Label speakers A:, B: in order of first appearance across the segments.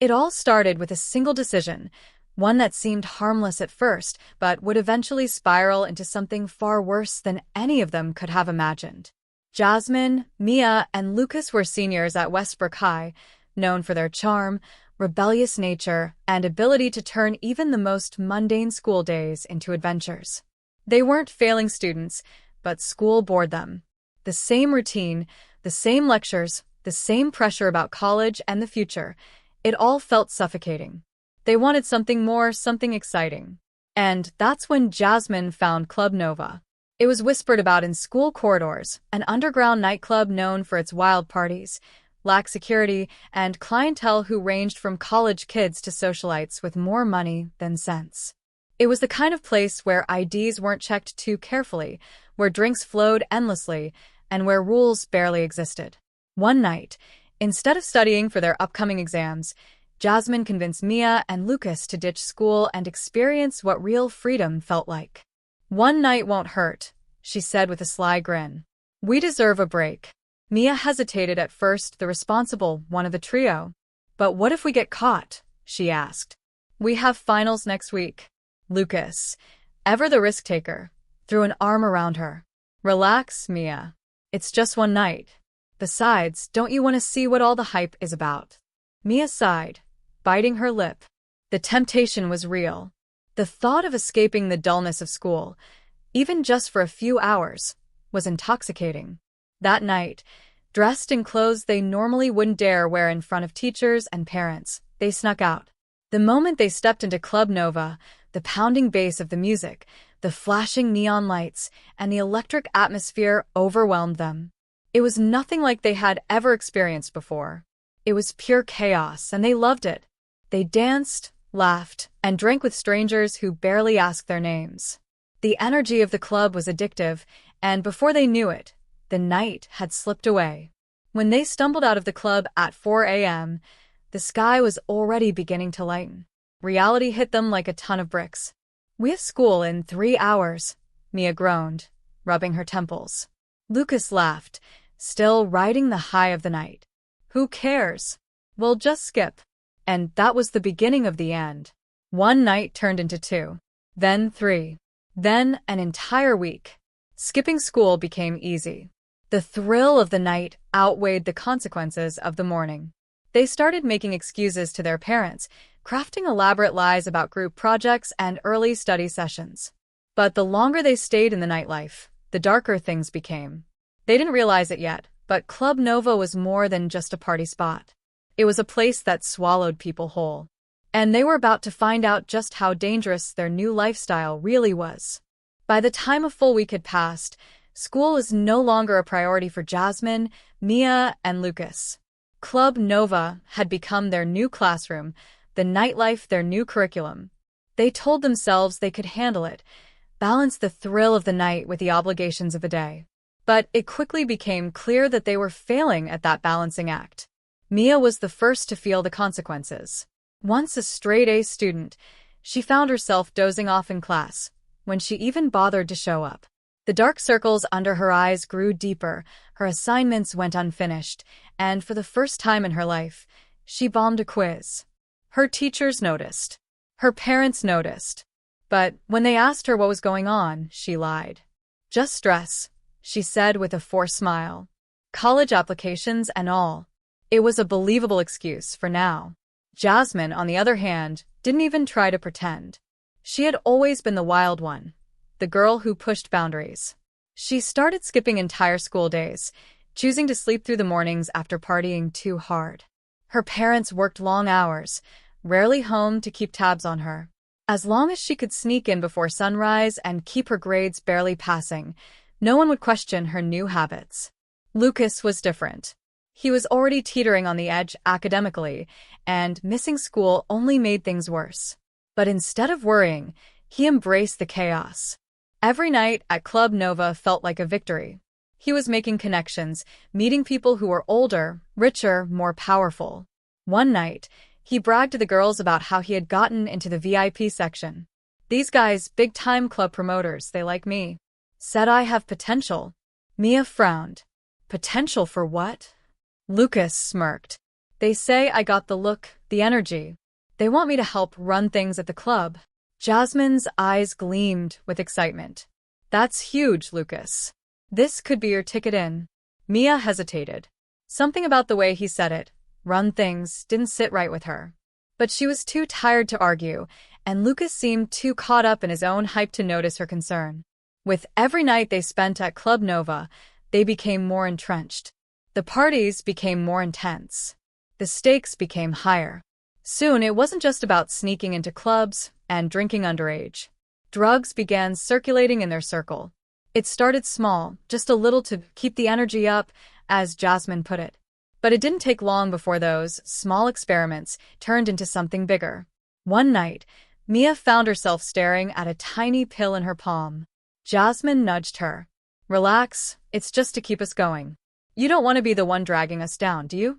A: It all started with a single decision, one that seemed harmless at first, but would eventually spiral into something far worse than any of them could have imagined. Jasmine, Mia, and Lucas were seniors at Westbrook High, known for their charm, rebellious nature, and ability to turn even the most mundane school days into adventures. They weren't failing students, but school bored them. The same routine, the same lectures, the same pressure about college and the future. It all felt suffocating. They wanted something more, something exciting. And that's when Jasmine found Club Nova. It was whispered about in school corridors, an underground nightclub known for its wild parties, lax security, and clientele who ranged from college kids to socialites with more money than sense. It was the kind of place where IDs weren't checked too carefully, where drinks flowed endlessly, and where rules barely existed. One night, instead of studying for their upcoming exams, Jasmine convinced Mia and Lucas to ditch school and experience what real freedom felt like. "One night won't hurt," she said with a sly grin. "We deserve a break." Mia hesitated at first, the responsible one of the trio. "But what if we get caught?" she asked. "We have finals next week." Lucas, ever the risk-taker, threw an arm around her. "Relax, Mia. It's just one night. Besides, don't you want to see what all the hype is about?" Mia sighed, biting her lip. The temptation was real. The thought of escaping the dullness of school, even just for a few hours, was intoxicating. That night, dressed in clothes they normally wouldn't dare wear in front of teachers and parents, they snuck out. The moment they stepped into Club Nova, the pounding bass of the music, the flashing neon lights, and the electric atmosphere overwhelmed them. It was nothing like they had ever experienced before. It was pure chaos, and they loved it. They danced, laughed, and drank with strangers who barely asked their names. The energy of the club was addictive, and before they knew it, the night had slipped away. When they stumbled out of the club at 4 a.m., the sky was already beginning to lighten. Reality hit them like a ton of bricks. "We have school in 3 hours," Mia groaned, rubbing her temples. Lucas laughed, still riding the high of the night. "Who cares? We'll just skip." And that was the beginning of the end. One night turned into 2, then 3, then an entire week. Skipping school became easy. The thrill of the night outweighed the consequences of the morning. They started making excuses to their parents, crafting elaborate lies about group projects and early study sessions. But the longer they stayed in the nightlife, the darker things became. They didn't realize it yet, but Club Nova was more than just a party spot. It was a place that swallowed people whole. And they were about to find out just how dangerous their new lifestyle really was. By the time a full week had passed, school was no longer a priority for Jasmine, Mia, and Lucas. Club Nova had become their new classroom, the nightlife their new curriculum. They told themselves they could handle it, balance the thrill of the night with the obligations of the day. But it quickly became clear that they were failing at that balancing act. Mia was the first to feel the consequences. Once a straight-A student, she found herself dozing off in class, when she even bothered to show up. The dark circles under her eyes grew deeper, her assignments went unfinished, and for the first time in her life, she bombed a quiz. Her teachers noticed. Her parents noticed. But when they asked her what was going on, she lied. "Just stress," she said with a forced smile. "College applications and all." It was a believable excuse for now. Jasmine, on the other hand, didn't even try to pretend. She had always been the wild one, the girl who pushed boundaries. She started skipping entire school days, choosing to sleep through the mornings after partying too hard. Her parents worked long hours, rarely home to keep tabs on her. As long as she could sneak in before sunrise and keep her grades barely passing, no one would question her new habits. Lucas was different. He was already teetering on the edge academically, and missing school only made things worse. But instead of worrying, he embraced the chaos. Every night at Club Nova felt like a victory. He was making connections, meeting people who were older, richer, more powerful. One night, he bragged to the girls about how he had gotten into the VIP section. "These guys, big-time club promoters, they like me. Said I have potential." Mia frowned. "Potential for what?" Lucas smirked. "They say I got the look, The energy. They want me to help run things at the club. Jasmine's eyes gleamed with excitement. That's huge, Lucas. This could be your ticket in. Mia hesitated. Something about the way he said it, run things, didn't sit right with her. But she was too tired to argue, and Lucas seemed too caught up in his own hype to notice her concern. With every night they spent at Club Nova, they became more entrenched. The parties became more intense. The stakes became higher. Soon it wasn't just about sneaking into clubs and drinking underage. Drugs began circulating in their circle. It started small, just a little to keep the energy up, as Jasmine put it. But it didn't take long before those small experiments turned into something bigger. One night, Mia found herself staring at a tiny pill in her palm. Jasmine nudged her. Relax, it's just to keep us going. You don't want to be the one dragging us down, do you?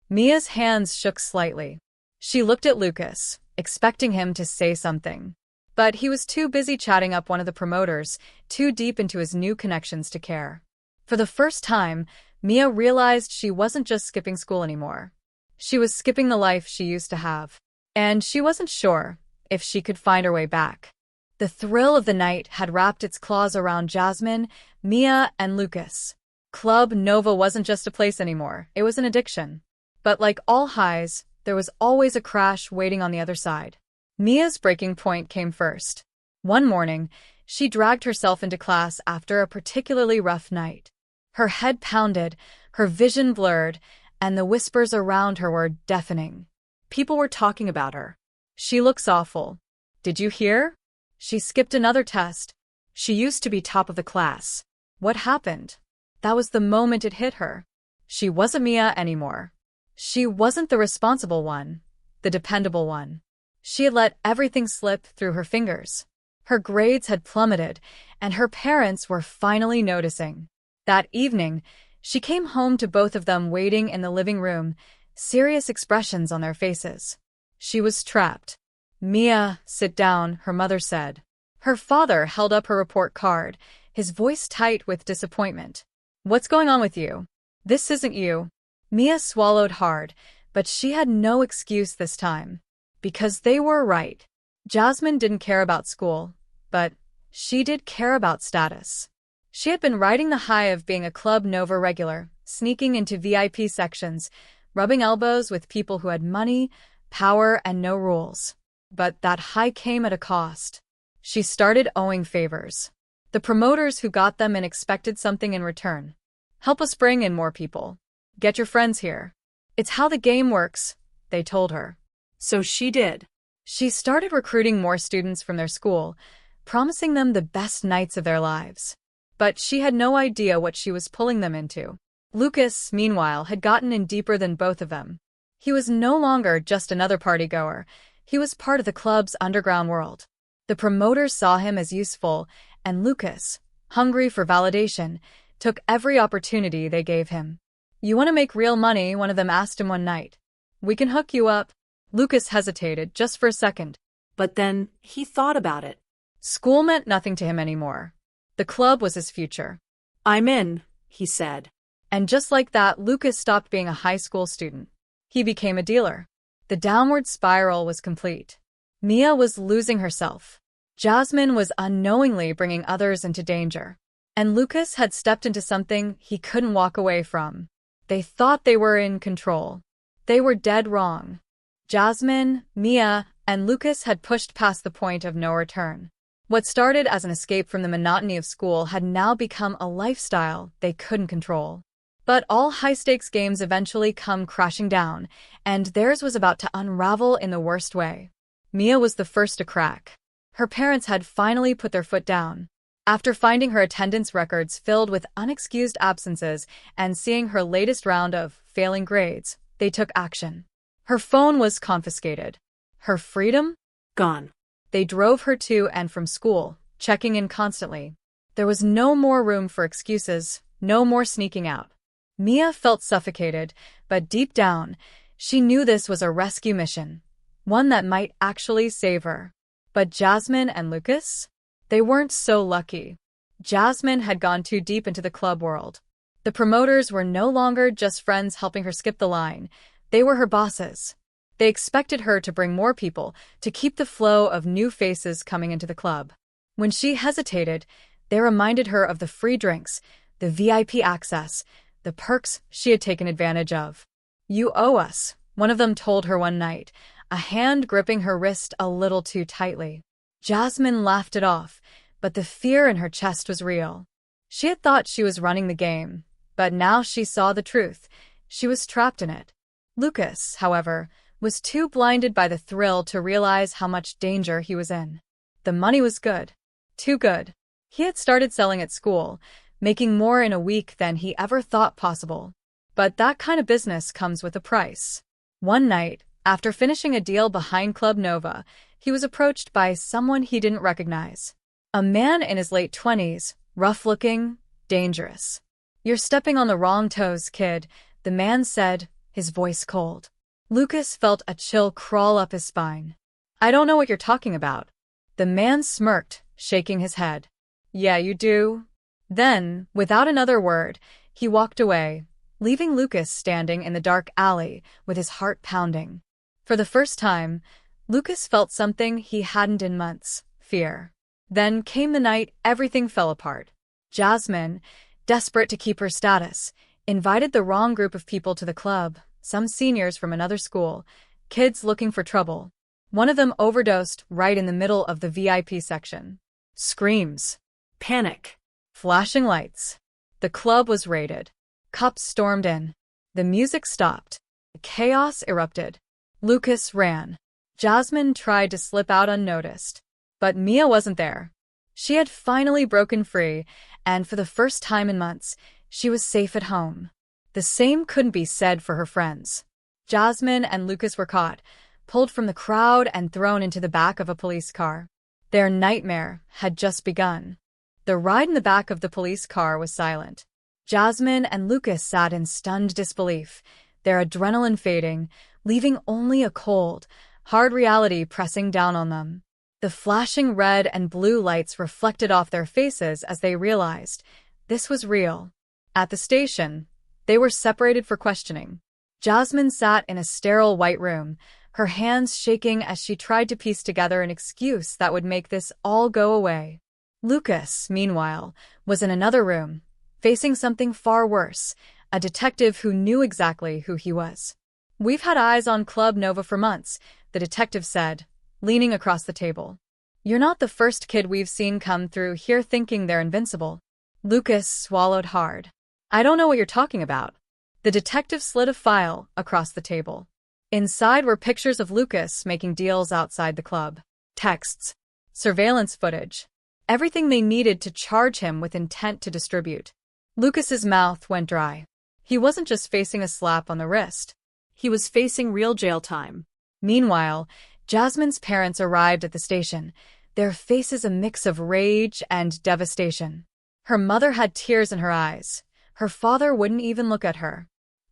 A: Mia's hands shook slightly. She looked at Lucas, expecting him to say something. But he was too busy chatting up one of the promoters, too deep into his new connections to care. For the first time, Mia realized she wasn't just skipping school anymore. She was skipping the life she used to have. And she wasn't sure if she could find her way back. The thrill of the night had wrapped its claws around Jasmine, Mia, and Lucas. Club Nova wasn't just a place anymore, it was an addiction. But like all highs, there was always a crash waiting on the other side. Mia's breaking point came first. One morning, she dragged herself into class after a particularly rough night. Her head pounded, her vision blurred, and the whispers around her were deafening. People were talking about her. She looks awful. Did you hear? She skipped another test. She used to be top of the class. What happened? That was the moment it hit her. She wasn't Mia anymore. She wasn't the responsible one, the dependable one. She had let everything slip through her fingers. Her grades had plummeted, and her parents were finally noticing. That evening, she came home to both of them waiting in the living room, serious expressions on their faces. She was trapped. Mia, sit down, her mother said. Her father held up her report card, his voice tight with disappointment. What's going on with you? This isn't you. Mia swallowed hard, but she had no excuse this time. Because they were right. Jasmine didn't care about school, but she did care about status. She had been riding the high of being a Club Nova regular, sneaking into VIP sections, rubbing elbows with people who had money, power, and no rules. But that high came at a cost. She started owing favors. The promoters who got them in expected something in return. Help us bring in more people. Get your friends here. It's how the game works, they told her. So she did. She started recruiting more students from their school, promising them the best nights of their lives. But she had no idea what she was pulling them into. Lucas, meanwhile, had gotten in deeper than both of them. He was no longer just another partygoer. He was part of the club's underground world. The promoters saw him as useful, and Lucas, hungry for validation, took every opportunity they gave him. You want to make real money, one of them asked him one night. We can hook you up. Lucas hesitated just for a second. But then he thought about it. School meant nothing to him anymore. The club was his future. I'm in, he said. And just like that, Lucas stopped being a high school student. He became a dealer. The downward spiral was complete. Mia was losing herself. Jasmine was unknowingly bringing others into danger. And Lucas had stepped into something he couldn't walk away from. They thought they were in control. They were dead wrong. Jasmine, Mia, and Lucas had pushed past the point of no return. What started as an escape from the monotony of school had now become a lifestyle they couldn't control. But all high-stakes games eventually come crashing down, and theirs was about to unravel in the worst way. Mia was the first to crack. Her parents had finally put their foot down. After finding her attendance records filled with unexcused absences and seeing her latest round of failing grades, they took action. Her phone was confiscated. Her freedom? Gone. They drove her to and from school, checking in constantly. There was no more room for excuses, no more sneaking out. Mia felt suffocated, but deep down, she knew this was a rescue mission, one that might actually save her. But Jasmine and Lucas? They weren't so lucky. Jasmine had gone too deep into the club world. The promoters were no longer just friends helping her skip the line. They were her bosses. They expected her to bring more people, to keep the flow of new faces coming into the club. When she hesitated, they reminded her of the free drinks, the VIP access, the perks she had taken advantage of. "You owe us," one of them told her one night, a hand gripping her wrist a little too tightly. Jasmine laughed it off, but the fear in her chest was real. She had thought she was running the game, but now she saw the truth. She was trapped in it. Lucas, however, was too blinded by the thrill to realize how much danger he was in. The money was good. Too good. He had started selling at school, making more in a week than he ever thought possible. But that kind of business comes with a price. One night, after finishing a deal behind Club Nova, he was approached by someone he didn't recognize. A man in his late 20s, rough-looking, dangerous. "You're stepping on the wrong toes, kid," the man said, his voice cold. Lucas felt a chill crawl up his spine. "I don't know what you're talking about." The man smirked, shaking his head. "Yeah, you do." Then, without another word, he walked away, leaving Lucas standing in the dark alley with his heart pounding. For the first time, Lucas felt something he hadn't in months: fear. Then came the night everything fell apart. Jasmine, desperate to keep her status, invited the wrong group of people to the club, some seniors from another school, kids looking for trouble. One of them overdosed right in the middle of the VIP section. Screams. Panic. Flashing lights. The club was raided. Cops stormed in. The music stopped. Chaos erupted. Lucas ran. Jasmine tried to slip out unnoticed. But Mia wasn't there. She had finally broken free, and for the first time in months, she was safe at home. The same couldn't be said for her friends. Jasmine and Lucas were caught, pulled from the crowd and thrown into the back of a police car. Their nightmare had just begun. The ride in the back of the police car was silent. Jasmine and Lucas sat in stunned disbelief, their adrenaline fading, leaving only a cold, hard reality pressing down on them. The flashing red and blue lights reflected off their faces as they realized this was real. At the station, they were separated for questioning. Jasmine sat in a sterile white room, her hands shaking as she tried to piece together an excuse that would make this all go away. Lucas, meanwhile, was in another room, facing something far worse, a detective who knew exactly who he was. "We've had eyes on Club Nova for months," the detective said, leaning across the table. "You're not the first kid we've seen come through here thinking they're invincible." Lucas swallowed hard. "I don't know what you're talking about." The detective slid a file across the table. Inside were pictures of Lucas making deals outside the club. Texts. Surveillance footage. Everything they needed to charge him with intent to distribute. Lucas's mouth went dry. He wasn't just facing a slap on the wrist. He was facing real jail time. Meanwhile, Jasmine's parents arrived at the station, their faces a mix of rage and devastation. Her mother had tears in her eyes. Her father wouldn't even look at her.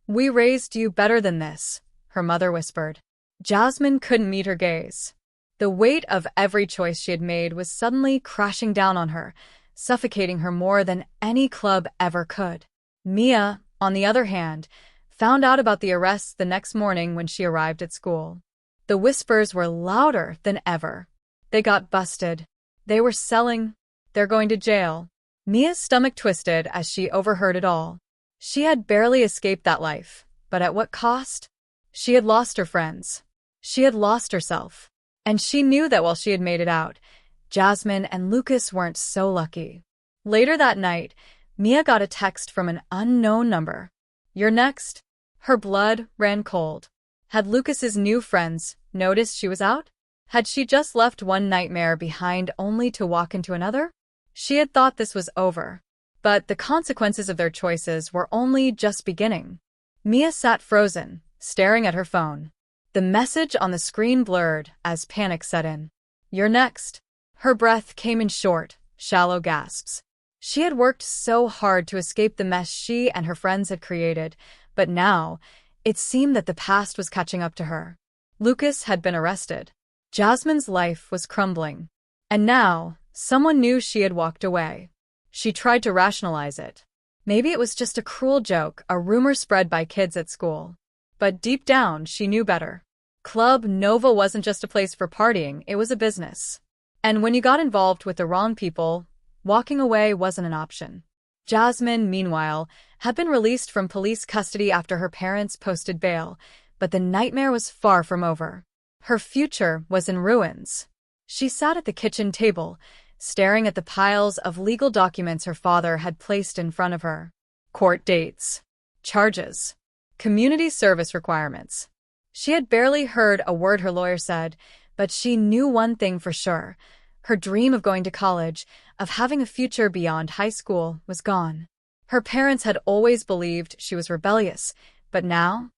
A: "We raised you better than this," her mother whispered. Jasmine couldn't meet her gaze. The weight of every choice she had made was suddenly crashing down on her, suffocating her more than any club ever could. Mia, on the other hand, found out about the arrests the next morning when she arrived at school. The whispers were louder than ever. They got busted. They were selling. They're going to jail. Mia's stomach twisted as she overheard it all. She had barely escaped that life, but at what cost? She had lost her friends. She had lost herself. And she knew that while she had made it out, Jasmine and Lucas weren't so lucky. Later that night, Mia got a text from an unknown number. "You're next." Her blood ran cold. Had Lucas's new friends noticed she was out? Had she just left one nightmare behind only to walk into another? She had thought this was over. But the consequences of their choices were only just beginning. Mia sat frozen, staring at her phone. The message on the screen blurred as panic set in. "You're next." Her breath came in short, shallow gasps. She had worked so hard to escape the mess she and her friends had created, but now, it seemed that the past was catching up to her. Lucas had been arrested. Jasmine's life was crumbling. And now, someone knew she had walked away. She tried to rationalize it. Maybe it was just a cruel joke, a rumor spread by kids at school. But deep down, she knew better. Club Nova wasn't just a place for partying, it was a business. And when you got involved with the wrong people, walking away wasn't an option. Jasmine, meanwhile, had been released from police custody after her parents posted bail, but the nightmare was far from over. Her future was in ruins. She sat at the kitchen table, staring at the piles of legal documents her father had placed in front of her. Court dates, charges, community service requirements. She had barely heard a word her lawyer said, but she knew one thing for sure. Her dream of going to college, of having a future beyond high school, was gone. Her parents had always believed she was rebellious, but now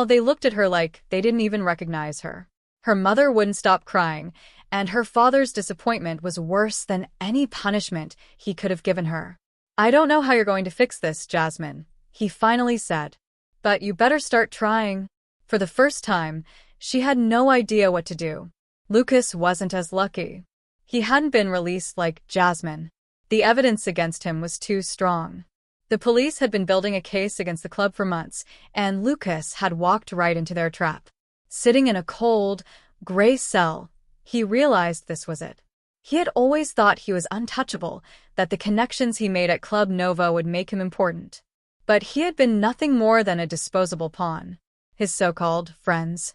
A: they looked at her like they didn't even recognize her. Her mother wouldn't stop crying, and her father's disappointment was worse than any punishment he could have given her. "I don't know how you're going to fix this, Jasmine," he finally said. "But you better start trying." For the first time, she had no idea what to do. Lucas wasn't as lucky. He hadn't been released like Jasmine. The evidence against him was too strong. The police had been building a case against the club for months, and Lucas had walked right into their trap. Sitting in a cold, gray cell, he realized this was it. He had always thought he was untouchable, that the connections he made at Club Nova would make him important. But he had been nothing more than a disposable pawn. His so-called friends,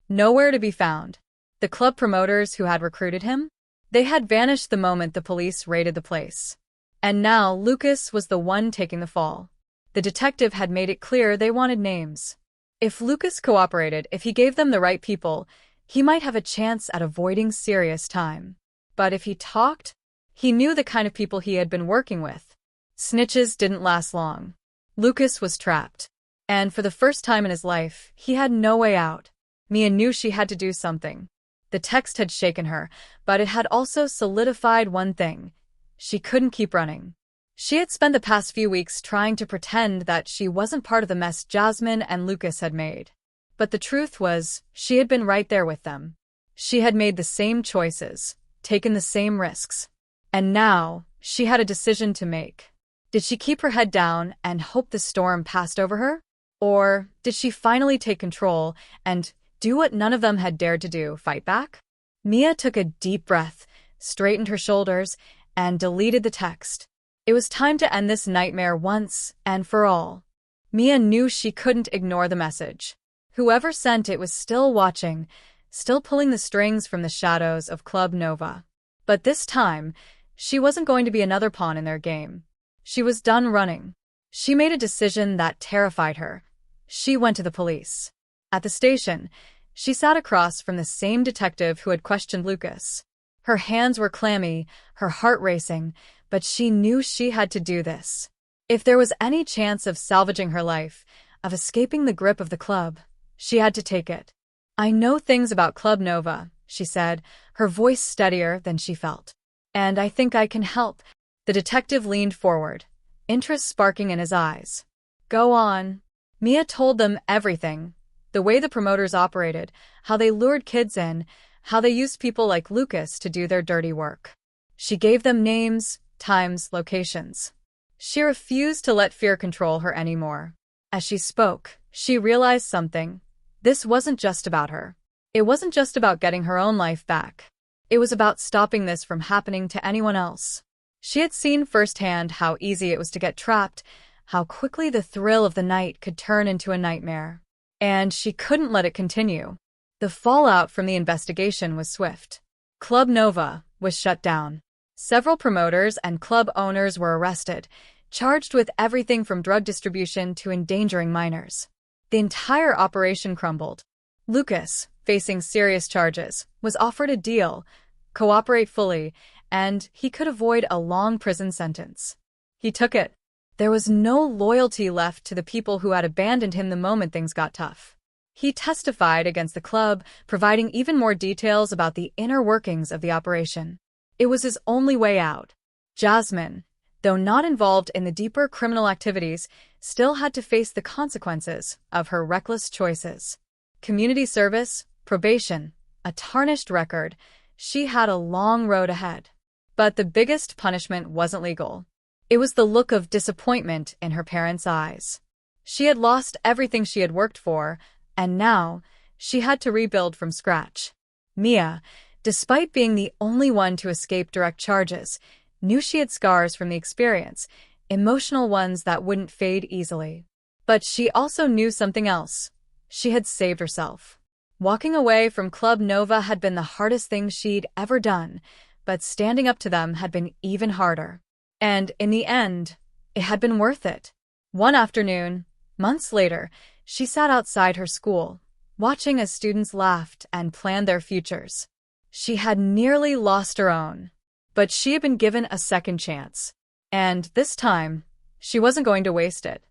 A: nowhere to be found. The club promoters who had recruited him, they had vanished the moment the police raided the place. And now Lucas was the one taking the fall. The detective had made it clear they wanted names. If Lucas cooperated, if he gave them the right people, he might have a chance at avoiding serious time. But if he talked, he knew the kind of people he had been working with. Snitches didn't last long. Lucas was trapped. And for the first time in his life, he had no way out. Mia knew she had to do something. The text had shaken her, but it had also solidified one thing. She couldn't keep running. She had spent the past few weeks trying to pretend that she wasn't part of the mess Jasmine and Lucas had made. But the truth was, she had been right there with them. She had made the same choices, taken the same risks. And now, she had a decision to make. Did she keep her head down and hope the storm passed over her? Or did she finally take control and do what none of them had dared to do, fight back? Mia took a deep breath, straightened her shoulders, and deleted the text. It was time to end this nightmare once and for all. Mia knew she couldn't ignore the message. Whoever sent it was still watching, still pulling the strings from the shadows of Club Nova. But this time, she wasn't going to be another pawn in their game. She was done running. She made a decision that terrified her. She went to the police. At the station, she sat across from the same detective who had questioned Lucas. Her hands were clammy, her heart racing, but she knew she had to do this. If there was any chance of salvaging her life, of escaping the grip of the club, she had to take it. "I know things about Club Nova," she said, her voice steadier than she felt. "And I think I can help." The detective leaned forward, interest sparking in his eyes. "Go on." Mia told them everything. The way the promoters operated, how they lured kids in, how they used people like Lucas to do their dirty work. She gave them names, times, locations. She refused to let fear control her anymore. As she spoke, she realized something. This wasn't just about her. It wasn't just about getting her own life back. It was about stopping this from happening to anyone else. She had seen firsthand how easy it was to get trapped, how quickly the thrill of the night could turn into a nightmare. And she couldn't let it continue. The fallout from the investigation was swift. Club Nova was shut down. Several promoters and club owners were arrested, charged with everything from drug distribution to endangering minors. The entire operation crumbled. Lucas, facing serious charges, was offered a deal, cooperate fully, and he could avoid a long prison sentence. He took it. There was no loyalty left to the people who had abandoned him the moment things got tough. He testified against the club, providing even more details about the inner workings of the operation. It was his only way out. Jasmine, though not involved in the deeper criminal activities, still had to face the consequences of her reckless choices. Community service, probation, a tarnished record. She had a long road ahead. But the biggest punishment wasn't legal. It was the look of disappointment in her parents' eyes. She had lost everything she had worked for, and now she had to rebuild from scratch. Mia, despite being the only one to escape direct charges, knew she had scars from the experience, emotional ones that wouldn't fade easily. But she also knew something else. She had saved herself. Walking away from Club Nova had been the hardest thing she'd ever done, but standing up to them had been even harder. And in the end, it had been worth it. One afternoon, months later, she sat outside her school, watching as students laughed and planned their futures. She had nearly lost her own, but she had been given a second chance. And this time, she wasn't going to waste it.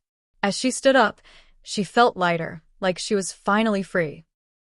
A: As she stood up, she felt lighter, like she was finally free.